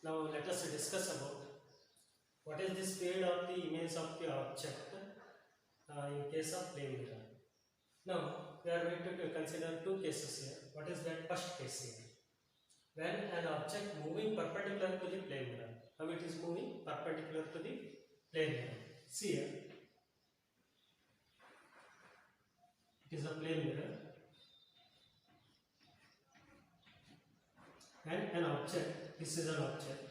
Now let us discuss about what is the speed of the image of the object in case of plane mirror. Now we are going to consider two cases here. What is that first case here? When an object moving perpendicular to the plane mirror. How it is moving perpendicular to the plane mirror. See here. It is a plane mirror. And an object, this is an object.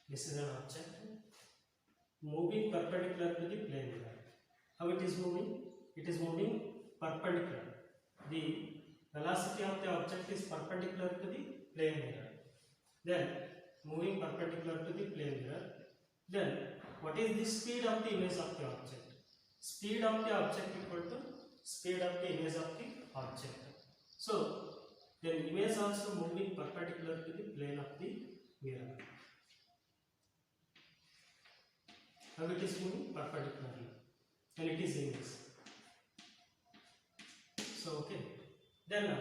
This is an object moving perpendicular to the plane mirror. How it is moving? It is moving perpendicular. The velocity of the object is perpendicular to the plane mirror. Then moving perpendicular to the plane mirror. Then what is the speed of the image of the object? Speed of the object equal to speed of the image of the object. So then image also moving perpendicular to the plane of the mirror. How it is moving perpendicularly, and it is image. So okay. Then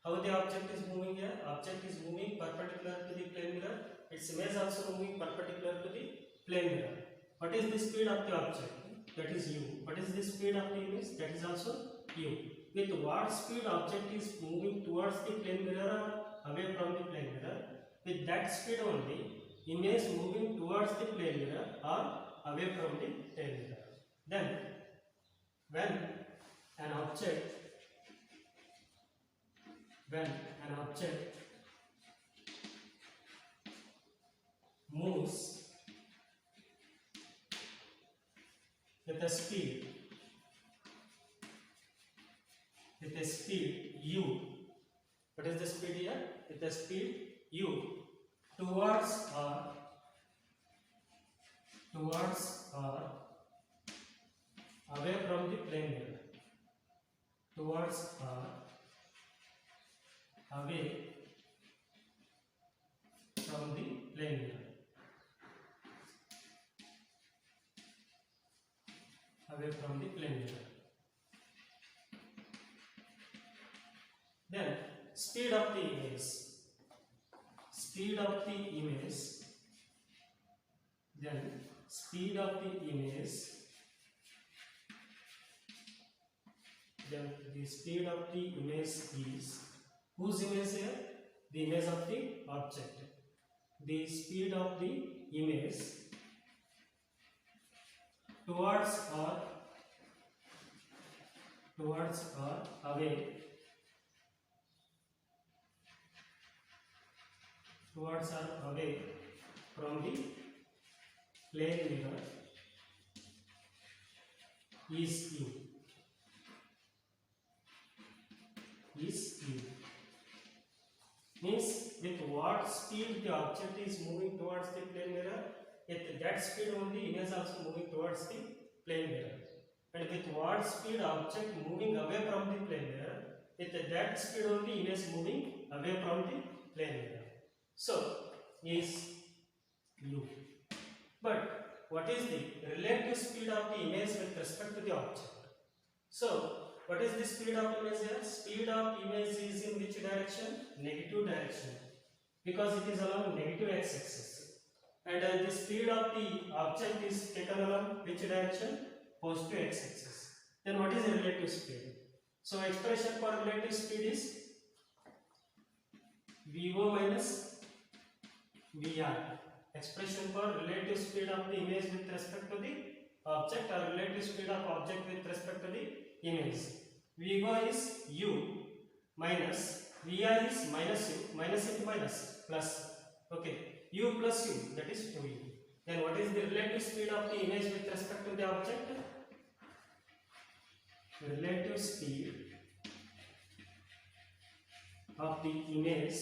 how the object is moving here? Object is moving perpendicular to the plane mirror. Its image also moving perpendicular to the plane mirror. What is the speed of the object? That is u. What is the speed of the image? That is also u. With what speed object is moving towards the plane mirror or away from the plane mirror? With that speed only, image moving towards the plane mirror or away from the plane mirror. Then, when an object moves with a speed u, what is the speed here? With the speed u towards or away from the plane mirror, towards or away from the plane mirror, away from the plane mirror. Then speed of the image, then speed of the image, then the speed of the image is, whose image here? The image of the object. The speed of the image towards or away from the plane mirror is u. Means with what speed the object is moving towards the plane mirror, at that speed only image also moving towards the plane mirror. And with what speed object moving away from the plane mirror, at that speed only image moving away from the plane mirror. So is u. But what is the relative speed of the image with respect to the object? So what is the speed of image here? Speed of image is in which direction? Negative direction, because it is along negative x-axis. And the speed of the object is taken along which direction? Positive x-axis. Then what is the relative speed? So expression for relative speed is VO minus VR. Expression for relative speed of the image with respect to the object or relative speed of object with respect to the image. VO is u minus VR is minus u, minus into minus plus. Okay, u plus u, that is 2u. Then what is the relative speed of the image with respect to the object? Relative speed of the image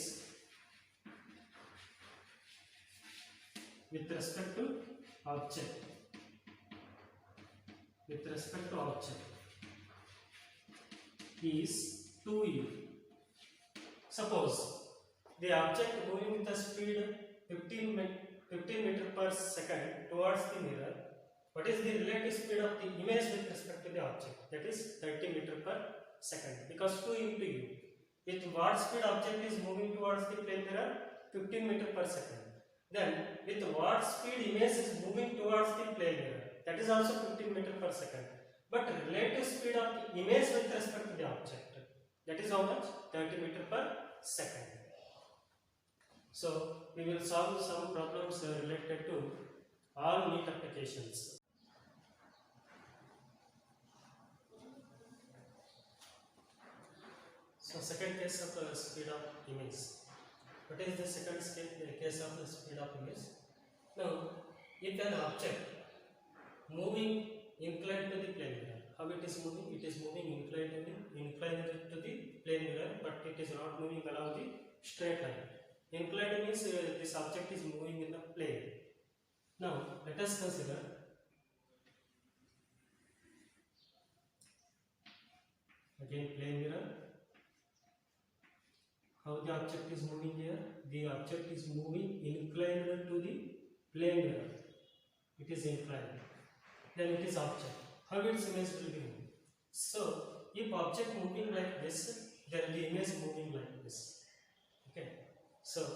with respect to object. Is 2u. Suppose the object moving with the speed 15 meter per second towards the mirror. What is the relative speed of the image with respect to the object? That is 30 meter per second, because 2 into u. With what speed object is moving towards the plane mirror? 15 meter per second. Then with what speed image is moving towards the plane mirror, that is also 15 meter per second. But relative speed of the image with respect to the object, that is how much? 30 meter per second. So we will solve some problems related to all NEET applications. So second case of the speed of image. What is the second case of the speed of image? Now, if an object moving inclined to the plane mirror, how it is moving? It is moving inclined to the plane mirror, but it is not moving along the straight line. Inclined means this object is moving in the plane. Now, let us consider again plane mirror. How the object is moving here? The object is moving inclined to the plane mirror. It is inclined. Then it is object. How its image will be moving? So, if object moving like this, then the image moving like this. Okay. So,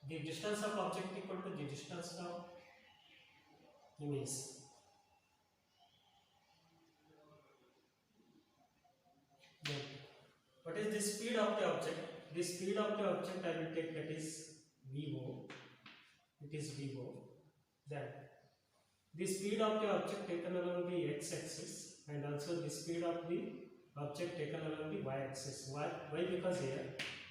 the distance of object equal to the distance of image. Then, what is the speed of the object? The speed of the object I will take, that is VO. It is VO. Then the speed of the object taken along the x-axis and also the speed of the object taken along the y-axis. Why? Because here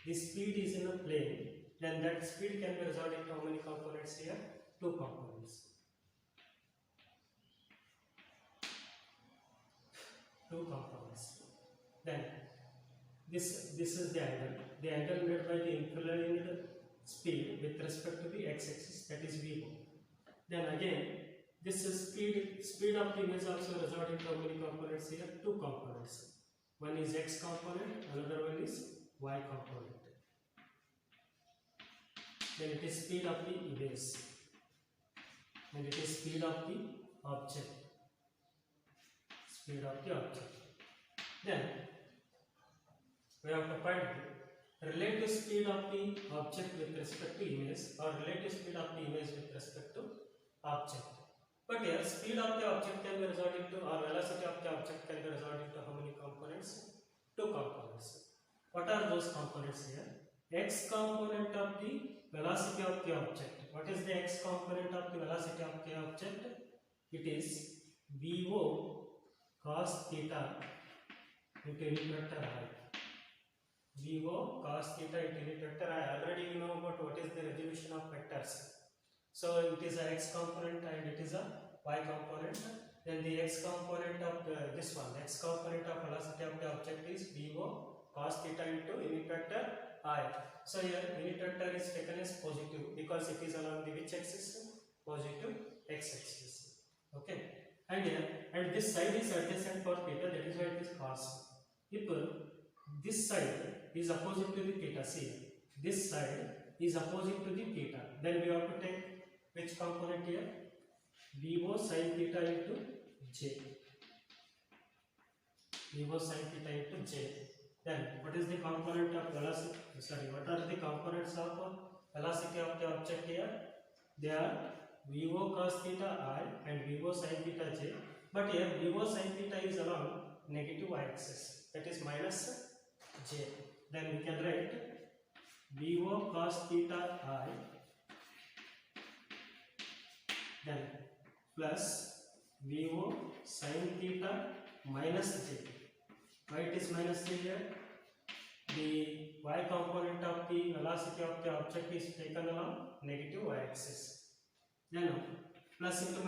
the speed is in a plane. Then that speed can be resolved into how many components here? 2 components. 2 components. Then this is the angle. The angle made by the inclined speed with respect to the x-axis, that is VO. Then again, this is speed of the image also resolved into how many components here? 2 components. One is x component, another one is y component. Then it is speed of the image, and it is speed of the object. Speed of the object. Then we have to find the relative speed of the object with respect to image, or relative speed of the image with respect to object. But here speed of the object can be resolved into, or velocity of the object can be resolved into how many components? 2 components. What are those components here? X component of the velocity of the object. What is the x component of the velocity of the object? It is VO cos theta into unit vector I. VO cos theta into unit vector I. Already you know about what is the resolution of vectors. So it is a x component and it is a y component. Then the x component of this one, the x component of velocity of the object is VO cos theta into unit vector I. So here unit vector is taken as positive because it is along the which axis? Positive x-axis. Okay. And here, and this side is adjacent for theta, that is why it is cos. If this side is opposite to the theta, see, this side is opposite to the theta, then we have to take which component here? VO sin theta into j. VO sin theta into j. Then what is the component of velocity? Sorry, what are the components of velocity of the object here? They are VO cos theta I and VO sin theta j. But here VO sin theta is along negative y-axis, that is minus j. Then we can write VO cos theta I, then plus VO sin theta minus j. Why it is minus j here? The y component of the velocity of the object is taken along negative y-axis. Then plus into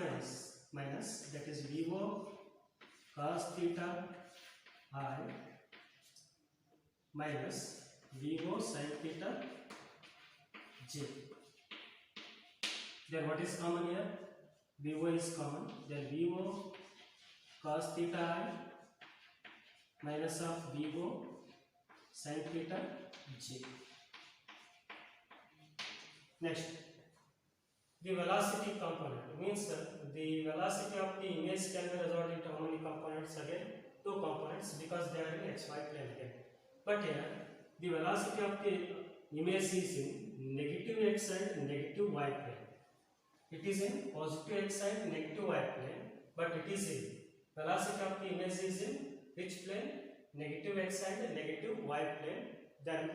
minus, that is VO cos theta I minus VO sin theta j. Then what is common here? VO is common. Then VO cos theta I minus of VO sin theta j. Next, the velocity component means the velocity of the image can be resolved into how many components again? 2 components because they are in xy plane again. But here the velocity of the image is in negative x and negative y plane. It is in positive x and negative y plane, but it is in velocity of the image is in which plane? Negative x and negative y plane. Then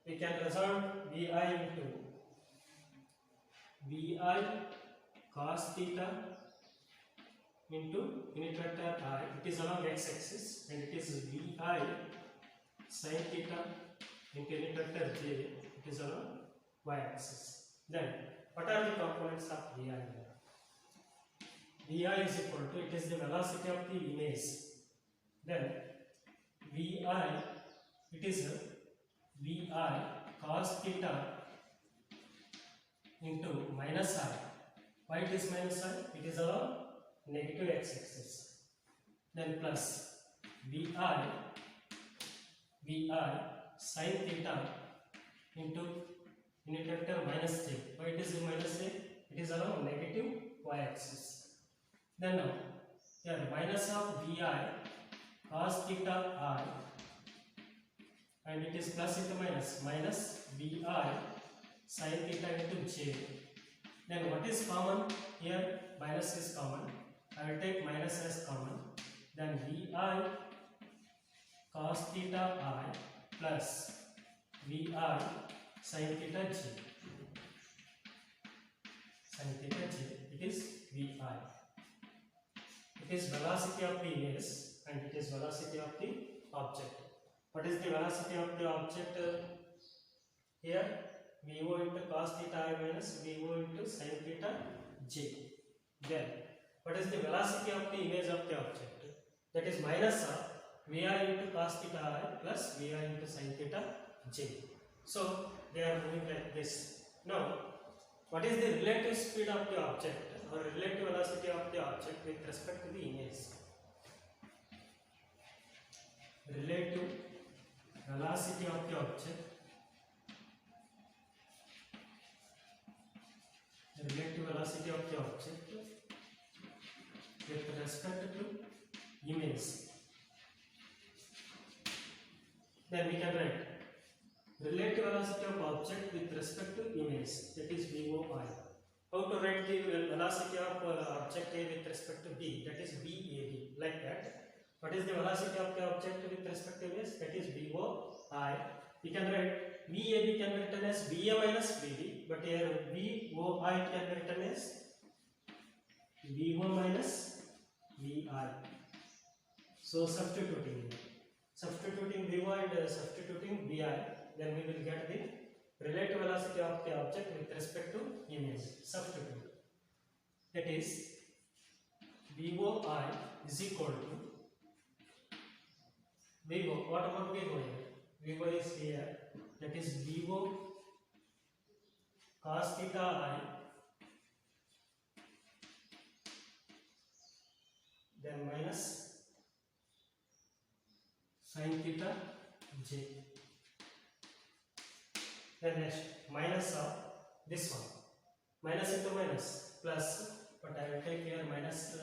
we can resolve vi into vi cos theta into unit vector I. It is along x axis, and it is vi sin theta into unit vector j. It is along y axis. Then what are the components of vi? Vi is equal to, it is the velocity of the image. Then vi, it is vi cos theta into minus I. Why it is minus I? It is along negative x axis. Then plus vi sin theta into unit vector minus j. Why it is minus j? It is along negative y axis. Then now here minus of vi cos theta I, and it is plus into minus vi sin theta into j. Then what is common here? Minus is common. I will take minus as common. Then vi cos theta I plus vi sin theta j. Sin theta j. It is vi. It is velocity of the image, and it is velocity of the object. What is the velocity of the object here? Vo into cos theta I minus Vo into sin theta j. Then what is the velocity of the image of the object? That is minus of Vi into cos theta I plus Vi into sin theta j. So they are moving like this. Now what is the relative speed of the object or relative velocity of the object with respect to the image? Relative velocity of the object, relative velocity of the object with respect to image. Then we can write relative velocity of object with respect to image, that is VOI. How to write the velocity of object A with respect to B, that is VAB, like that. What is the velocity of the object with respect to image? That is VOI. We can write VAB can be written as VA minus VB, but here VOI can be written as VO minus VI. So substituting VO and substituting VI, then we will get the relative velocity of the object with respect to image. Substitute. That is VOI is equal to VO. What about VO here? VO is here. That is VO cos theta I, then minus sin theta j. Then next minus of this one, minus into minus plus, but I will take here minus.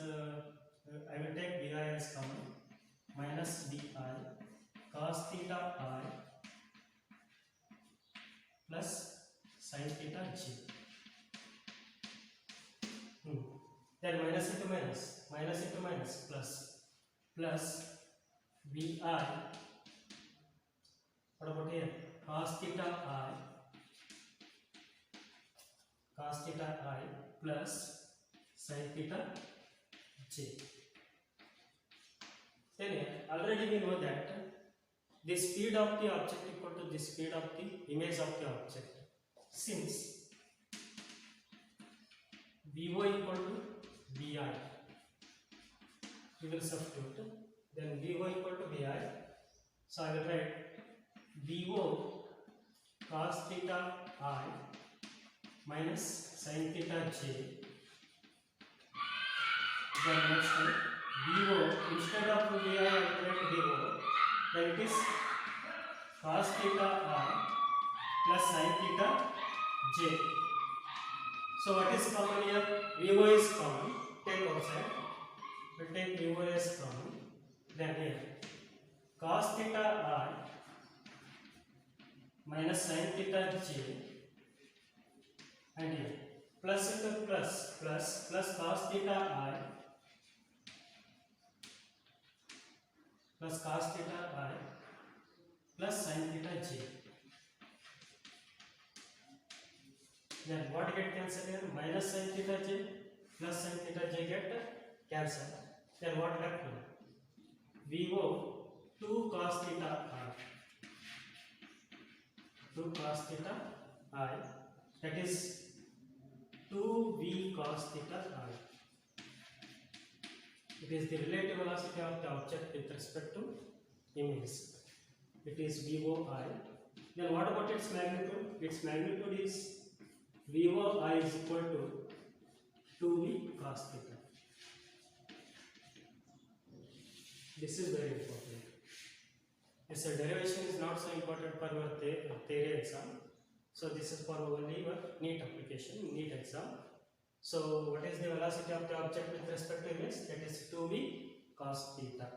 I will take Vi as common. Minus Di cos theta I plus sin theta j. Then minus into minus plus Vi. What about here? Cos theta I plus sin theta j. Then here, already we know that the speed of the object equal to the speed of the image of the object. Since Vo equal to Vi, we will substitute. Then Vo equal to Vi. So I will write Vo cos theta I minus sin theta j. Then next Vo, instead of Vi I will write Vo. Then it is cos theta I plus sin theta j. So what is common here? Vo is common. Take outside. We take Vo as common. Then here cos theta I minus sin theta j and here plus into plus cos theta I plus cos theta I plus sin theta j. Then what get cancelled here? Minus sin theta j plus sin theta j get cancelled. Then what left now? VO 2 cos theta I. 2 cos theta I, that is 2v cos theta I. It is the relative velocity of the object with respect to image. It is VOI. Then what about its magnitude? Its magnitude is VOI is equal to 2v cos theta. This is very important. This derivation is not so important for your theory exam. So this is for only your NEET application, NEET exam. So what is the velocity of the object with respect to image? That is 2v cos theta.